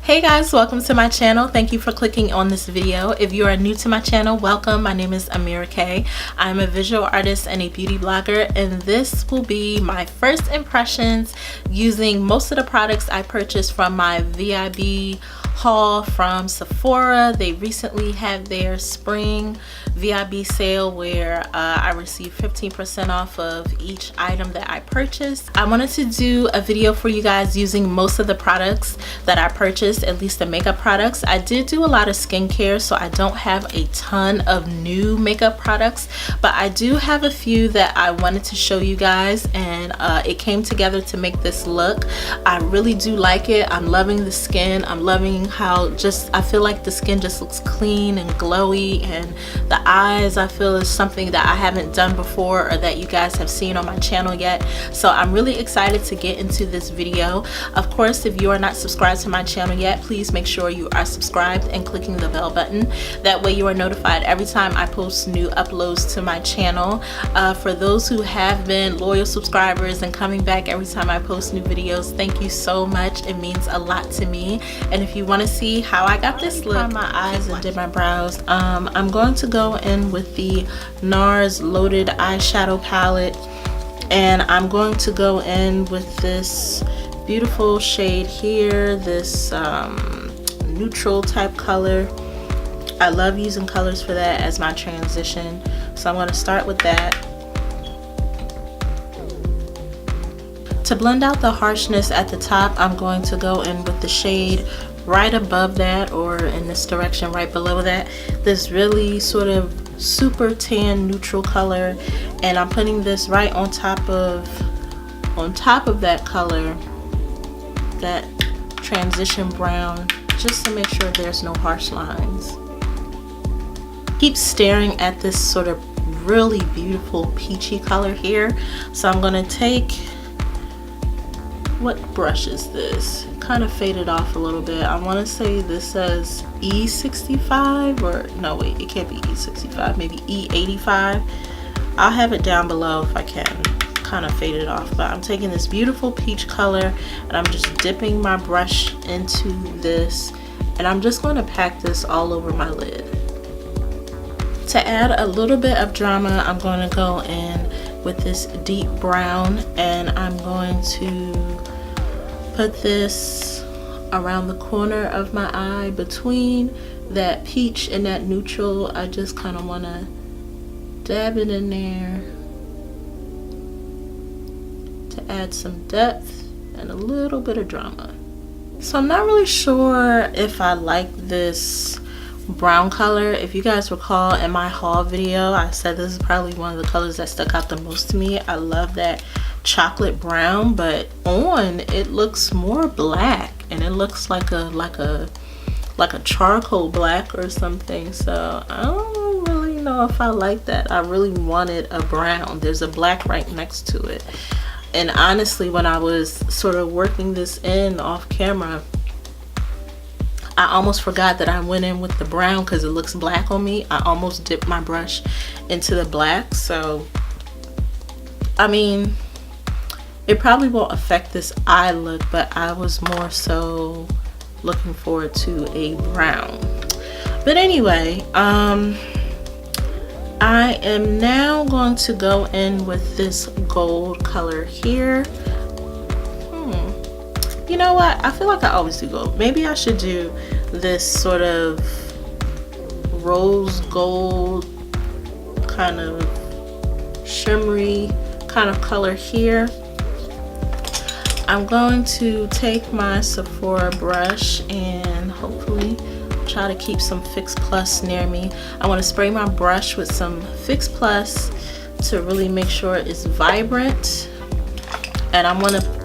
Hey guys, welcome to my channel. Thank you for clicking on this video. If you are new to my channel, welcome. My name is Ameerah. I'm a visual artist and a beauty blogger, and this will be my first impressions using most of the products I purchased from my VIB haul from Sephora. They recently had their spring VIB sale where I received 15% off of each item that I purchased. I wanted to do a video for you guys using most of the products that I purchased, at least the makeup products. I did do a lot of skincare, so I don't have a ton of new makeup products, but I do have a few that I wanted to show you guys, and it came together to make this look. I really do like it. I'm loving the skin. I'm loving how I feel like the skin just looks clean and glowy, and the eyes I feel is something that I haven't done before or that you guys have seen on my channel yet. So I'm really excited to get into this video. Of course, if you are not subscribed to my channel yet, please make sure you are subscribed and clicking the bell button. That way you are notified every time I post new uploads to my channel. For those who have been loyal subscribers and coming back every time I post new videos, thank you so much. It means a lot to me. And if you want to see how I got this look, my eyes and did my brows, I'm going to go in with the Nars Loaded Eyeshadow Palette, and I'm going to go in with this beautiful shade here, this neutral type color. I love using colors for that as my transition, so I'm going to start with that. To blend out the harshness at the top, I'm going to go in with the shade right above that, or in this direction right below that, this really sort of super tan neutral color, and I'm putting this right on top of that color, that transition brown, just to make sure there's no harsh lines. Keep staring at this sort of really beautiful peachy color here, so I'm going to take, what brush is this? Kind of faded off a little bit. I want to say this says E65, or no wait, it can't be E65, maybe E85. I'll have it down below if I can. Kind of faded off, but I'm taking this beautiful peach color and I'm just dipping my brush into this, and I'm just going to pack this all over my lid. To add a little bit of drama, I'm going to go in with this deep brown, and I'm going to put this around the corner of my eye between that peach and that neutral. I just kind of want to dab it in there to add some depth and a little bit of drama. So I'm not really sure if I like this brown color. If you guys recall in my haul video, I said this is probably one of the colors that stuck out the most to me. I love that chocolate brown, but on it looks more black, and it looks like a charcoal black or something. So I don't really know if I like that. I really wanted a brown. There's a black right next to it, and honestly, when I was sort of working this in off camera, I almost forgot that I went in with the brown because it looks black on me. I almost dipped my brush into the black. So I mean, it probably won't affect this eye look, but I was more so looking forward to a brown. But anyway, I am now going to go in with this gold color here. You know what? I feel like I always do gold. Maybe I should do this sort of rose gold, kind of shimmery kind of color here. I'm going to take my Sephora brush and hopefully try to keep some Fix Plus near me. I want to spray my brush with some Fix Plus to really make sure it's vibrant, and I'm going to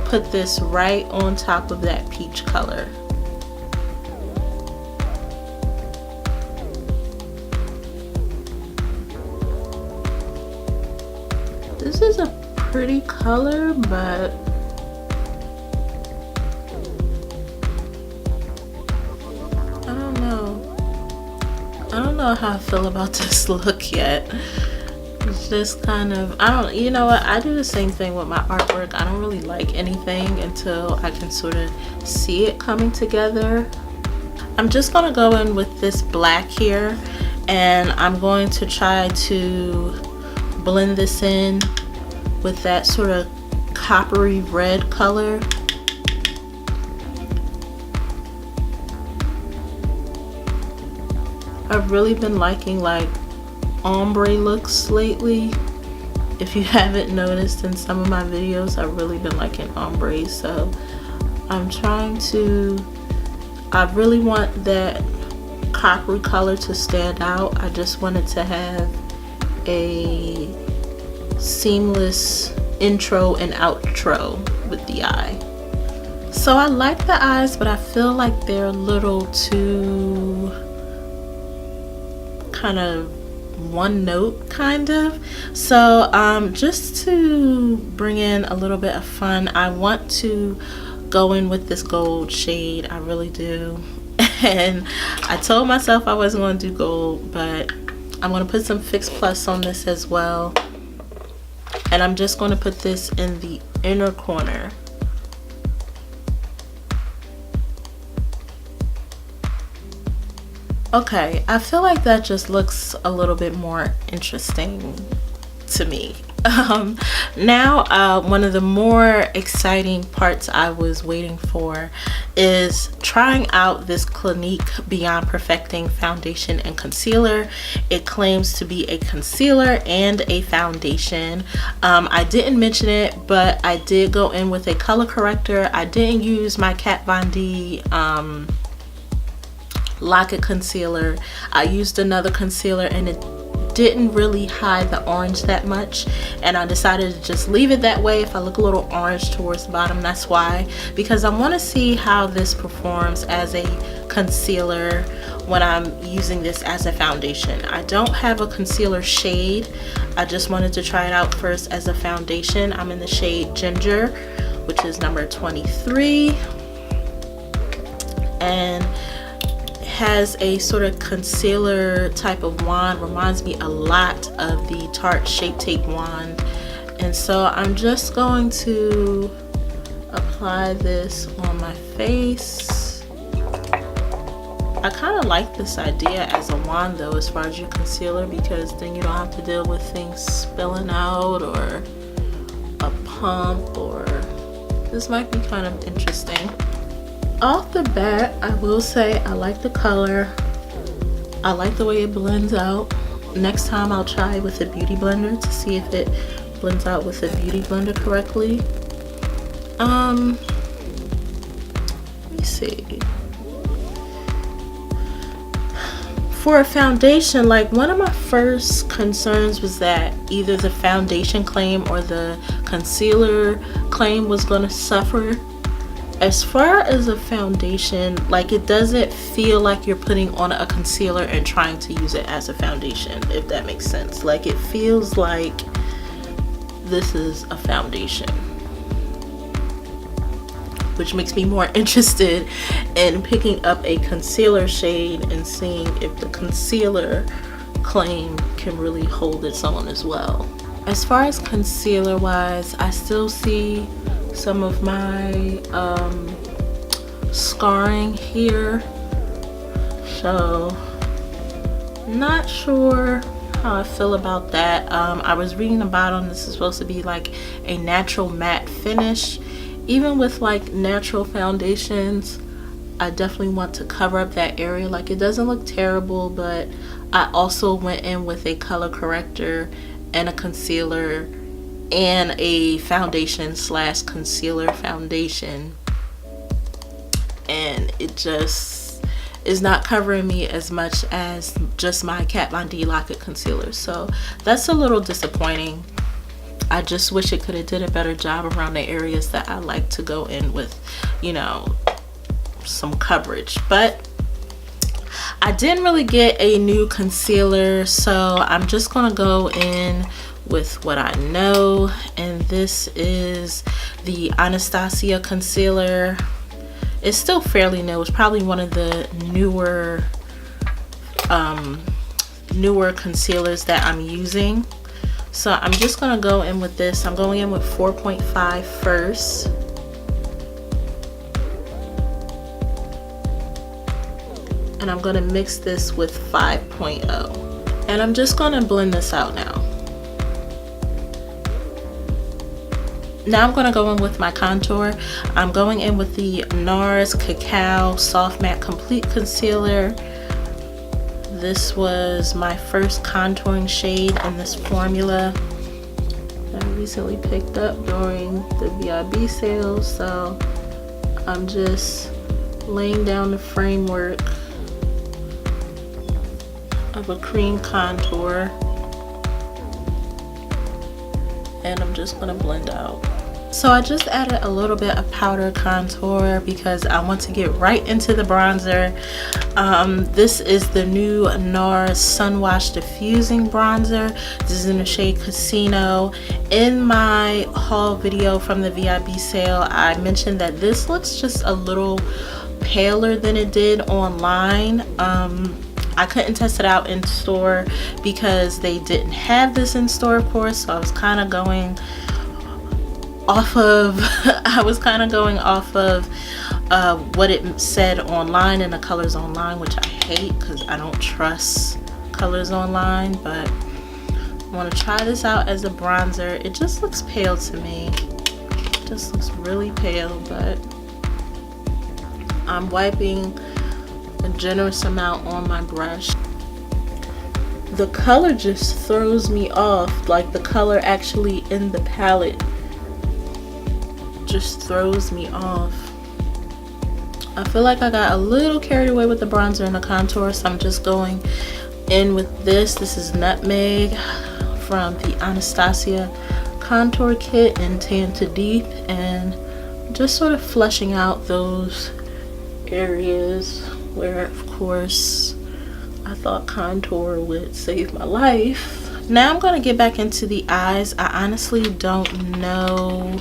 put this right on top of that peach color. This is a pretty color, but I don't know how I feel about this look yet. it's just kind of, I don't, you know what, I do the same thing with my artwork. I don't really like anything until I can sort of see it coming together. I'm just gonna go in with this black here, and I'm going to try to blend this in with that sort of coppery red color. I've really been liking like ombre looks lately. If you haven't noticed in some of my videos, I've really been liking ombre, so I'm trying to, I really want that coppery color to stand out. I just wanted to have a seamless intro and outro with the eye. So I like the eyes, but I feel like they're a little too kind of one note kind of. So just to bring in a little bit of fun, I want to go in with this gold shade. I really do. And I told myself I wasn't going to do gold, but I'm going to put some Fix Plus on this as well. And I'm just going to put this in the inner corner. Okay, I feel like that just looks a little bit more interesting to me. Now, one of the more exciting parts I was waiting for is trying out this Clinique Beyond Perfecting foundation and concealer. It claims to be a concealer and a foundation. I didn't mention it, but I did go in with a color corrector. I didn't use my Kat Von D Lock-It concealer. I used another concealer and it didn't really hide the orange that much, and I decided to just leave it that way. If I look a little orange towards the bottom, that's why, because I want to see how this performs as a concealer when I'm using this as a foundation. I don't have a concealer shade. I just wanted to try it out first as a foundation. I'm in the shade Ginger, which is number 23, and has a sort of concealer type of wand. Reminds me a lot of the Tarte Shape Tape wand. And so I'm just going to apply this on my face. I kind of like this idea as a wand though, as far as your concealer, because then you don't have to deal with things spilling out or a pump, or this might be kind of interesting. Off the bat, I will say I like the color. I like the way it blends out. Next time I'll try with a beauty blender to see if it blends out with a beauty blender correctly. Let me see. For a foundation, like, one of my first concerns was that either the foundation claim or the concealer claim was going to suffer. As far as a foundation, like, it doesn't feel like you're putting on a concealer and trying to use it as a foundation, if that makes sense. Like, it feels like this is a foundation, which makes me more interested in picking up a concealer shade and seeing if the concealer claim can really hold its own as well. As far as concealer wise, I still see some of my scarring here, so not sure how I feel about that. I was reading about on this is supposed to be like a natural matte finish. Even with like natural foundations, I definitely want to cover up that area. Like, it doesn't look terrible, but I also went in with a color corrector and a concealer and a foundation slash concealer foundation, and it just is not covering me as much as just my Kat Von D Lock-It concealer. So that's a little disappointing. I just wish it could have did a better job around the areas that I like to go in with, you know, some coverage. But I didn't really get a new concealer, so I'm just gonna go in with what I know, and this is the Anastasia concealer. It's still fairly new. It's probably one of the newer concealers that I'm using. So I'm just gonna go in with this. I'm going in with 4.5 first. And I'm gonna mix this with 5.0. And I'm just gonna blend this out now. Now I'm gonna go in with my contour. I'm going in with the Nars Cacao Soft Matte Complete Concealer. This was my first contouring shade in this formula that I recently picked up during the VIB sale. So I'm just laying down the framework of a cream contour, and I'm just gonna blend out. So I just added a little bit of powder contour because I want to get right into the bronzer. This is the new Nars Sun Wash Diffusing Bronzer. This is in the shade Casino. In my haul video from the VIB sale, I mentioned that this looks just a little paler than it did online. I couldn't test it out in store because they didn't have this in store, of course, so I was kind of going off of what it said online and the colors online, which I hate because I don't trust colors online. But I want to try this out as a bronzer. It just looks pale to me. It just looks really pale, but I'm wiping a generous amount on my brush. The color just throws me off. Like, the color actually in the palette just throws me off. I feel like I got a little carried away with the bronzer and the contour, so I'm just going in with this. This is Nutmeg from the Anastasia contour kit in Tan to Deep, and just sort of fleshing out those areas where, of course, I thought contour would save my life. Now I'm going to get back into the eyes. I honestly don't know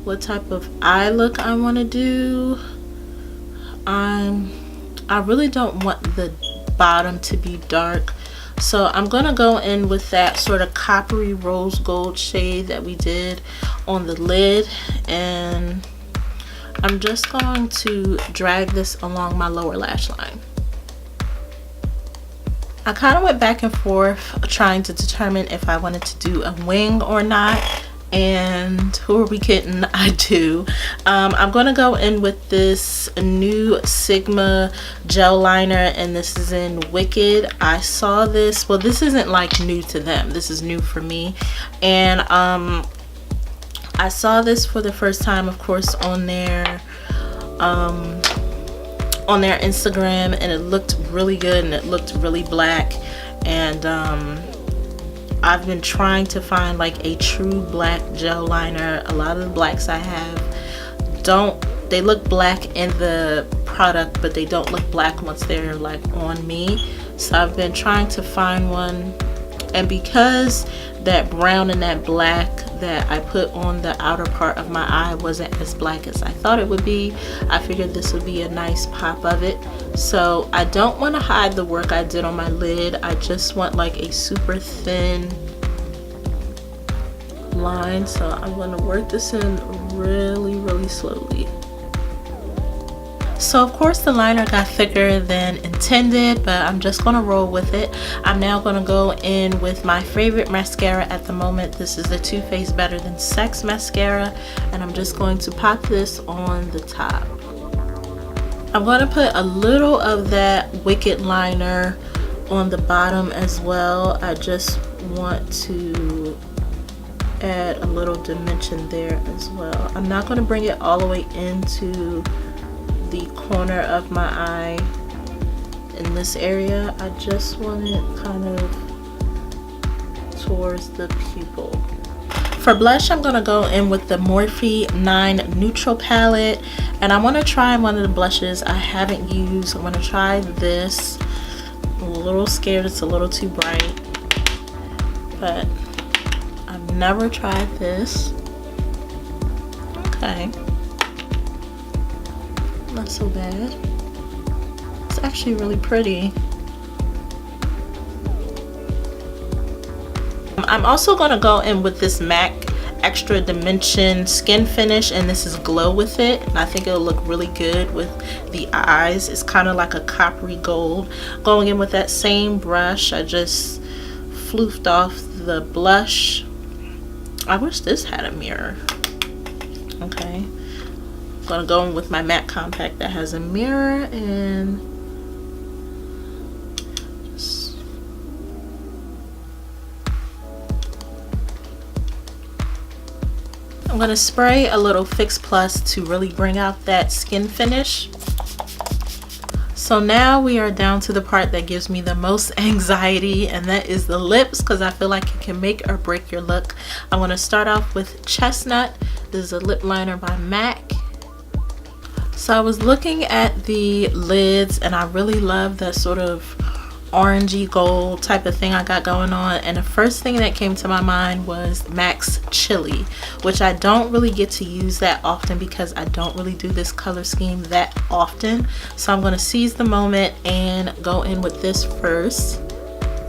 what type of eye look I want to do. I really don't want the bottom to be dark, so I'm gonna go in with that sort of coppery rose gold shade that we did on the lid, and I'm just going to drag this along my lower lash line. I kind of went back and forth trying to determine if I wanted to do a wing or not, and who are we kidding, I do. I'm gonna go in with this new Sigma gel liner, and this is in Wicked. I saw this, well, this isn't like new to them, this is new for me, and I saw this for the first time, of course, on their Instagram, and it looked really good and it looked really black, and I've been trying to find like a true black gel liner. A lot of the blacks I have they look black in the product, but they don't look black once they're like on me. So I've been trying to find one, and because that brown and that black that I put on the outer part of my eye wasn't as black as I thought it would be, I figured this would be a nice pop of it. So I don't want to hide the work I did on my lid. I just want like a super thin line, so I'm going to work this in really slowly. So of course the liner got thicker than intended, but I'm just going to roll with it. I'm now going to go in with my favorite mascara at the moment. This is the Too Faced Better Than Sex mascara, and I'm just going to pop this on the top. I'm going to put a little of that Wicked liner on the bottom as well. I just want to add a little dimension there as well. I'm not going to bring it all the way into the corner of my eye in this area. I just want it kind of towards the pupil. For blush, I'm going to go in with the Morphe 9 Neutral palette, and I want to try one of the blushes I haven't used. I'm going to try this. I'm a little scared it's a little too bright, but I've never tried this. Okay, not so bad. It's actually really pretty. I'm also going to go in with this MAC Extra Dimension skin finish, and this is Glow with it, and I think it'll look really good with the eyes. It's kind of like a coppery gold. Going in with that same brush, I just floofed off the blush. I wish this had a mirror. Okay, I'm gonna go in with my matte compact that has a mirror, and just I'm gonna spray a little Fix Plus to really bring out that skin finish. So now we are down to the part that gives me the most anxiety, and that is the lips, because I feel like it can make or break your look. I'm going to start off with Chestnut. This is a lip liner by MAC. So I was looking at the lids, and I really love that sort of orangey gold type of thing I got going on, and the first thing that came to my mind was MAC's Chili, which I don't really get to use that often because I don't really do this color scheme that often. So I'm going to seize the moment and go in with this first,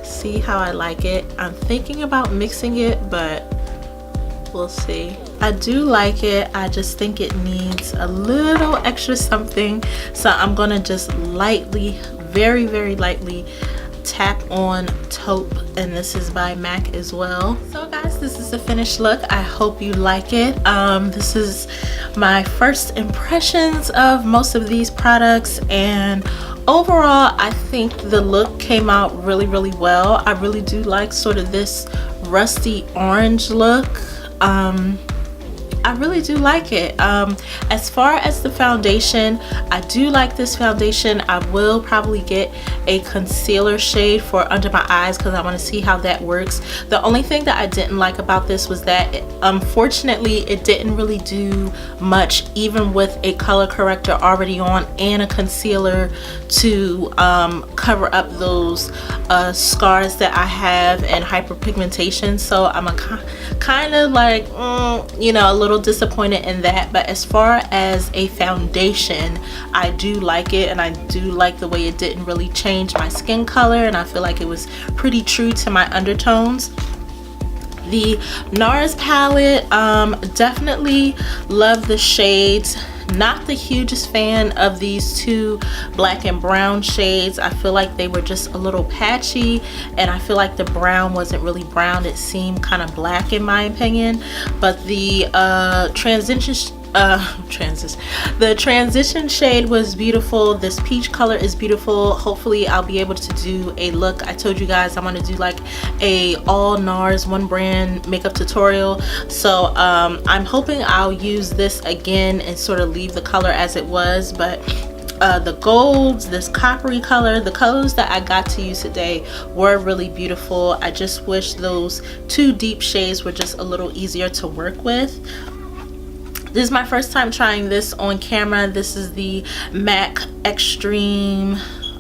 see how I like it. I'm thinking about mixing it, but we'll see. I do like it, I just think it needs a little extra something, so I'm gonna just lightly, very lightly tap on Taupe, and this is by MAC as well. So guys, this is the finished look. I hope you like it. This is my first impressions of most of these products, and overall I think the look came out really well. I really do like sort of this rusty orange look. I really do like it. As far as the foundation, I do like this foundation. I will probably get a concealer shade for under my eyes because I want to see how that works. The only thing that I didn't like about this was that unfortunately it didn't really do much, even with a color corrector already on and a concealer to cover up those scars that I have and hyperpigmentation. So I'm kind of like you know, a little disappointed in that. But as far as a foundation, I do like it, and I do like the way it didn't really change my skin color, and I feel like it was pretty true to my undertones. The Nars palette, definitely love the shades. Not the hugest fan of these two black and brown shades. I feel like they were just a little patchy, and I feel like the brown wasn't really brown. It seemed kind of black in my opinion. But the transition shade was beautiful. This peach color is beautiful. Hopefully I'll be able to do a look. I told you guys I want to do like a all Nars one brand makeup tutorial, so I'm hoping I'll use this again and sort of leave the color as it was. But the golds, this coppery color, the colors that I got to use today were really beautiful. I just wish those two deep shades were just a little easier to work with. This is my first time trying this on camera. This is the MAC Extreme,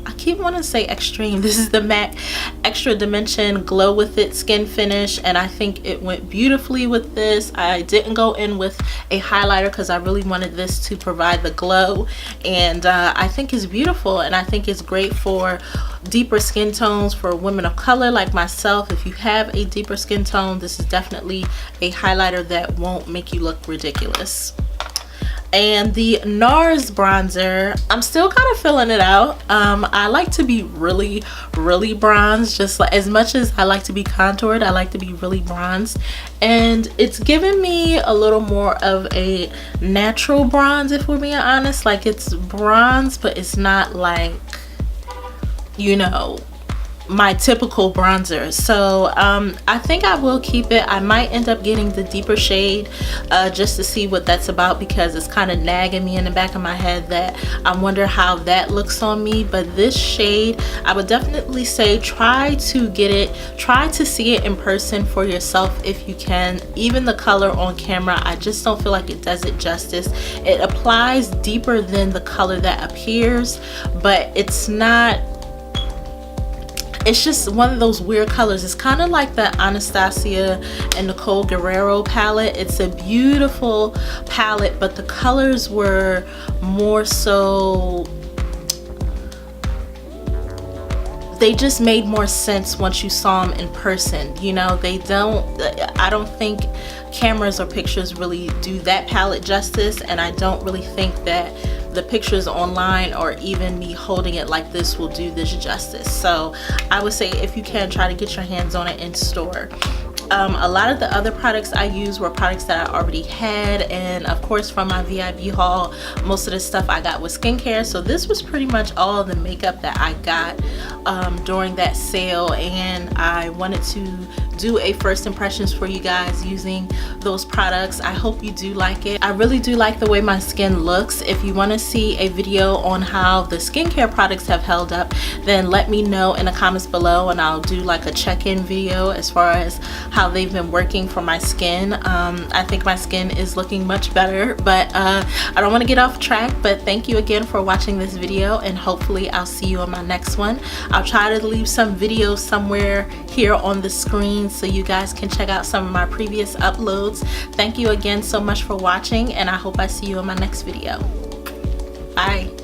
I keep wanting to say Extreme. This is the MAC Extra Dimension Glow With It skin finish, and I think it went beautifully with this. I didn't go in with a highlighter because I really wanted this to provide the glow, and I think it's beautiful, and I think it's great for deeper skin tones for women of color like myself. If you have a deeper skin tone, this is definitely a highlighter that won't make you look ridiculous. And the Nars bronzer, I'm still kind of filling it out. I like to be really bronzed, just like as much as I like to be contoured, I like to be really bronzed, and it's giving me a little more of a natural bronze, if we're being honest. Like, it's bronze, but it's not like, you know, my typical bronzer. So I think I will keep it. I might end up getting the deeper shade just to see what that's about, because it's kind of nagging me in the back of my head that I wonder how that looks on me. But this shade, I would definitely say try to see it in person for yourself if you can. Even the color on camera, I just don't feel like it does it justice. It applies deeper than the color that appears, but it's not, it's just one of those weird colors. It's kind of like the Anastasia and Nicole Guerrero palette. It's a beautiful palette, but the colors were more so, they just made more sense once you saw them in person. You know, I don't think cameras or pictures really do that palette justice, and I don't really think that the pictures online or even me holding it like this will do this justice. So I would say if you can, try to get your hands on it in store. A lot of the other products I used were products that I already had, and of course from my VIB haul, most of the stuff I got was skincare. So this was pretty much all the makeup that I got during that sale, and I wanted to do a first impressions for you guys using those products. I hope you do like it. I really do like the way my skin looks. If you want to see a video on how the skincare products have held up, then let me know in the comments below, and I'll do like a check-in video as far as how they've been working for my skin. I think my skin is looking much better, but I don't want to get off track. But thank you again for watching this video, and hopefully I'll see you on my next one. I'll try to leave some videos somewhere here on the screen so you guys can check out some of my previous uploads. Thank you again so much for watching, and I hope I see you in my next video. Bye.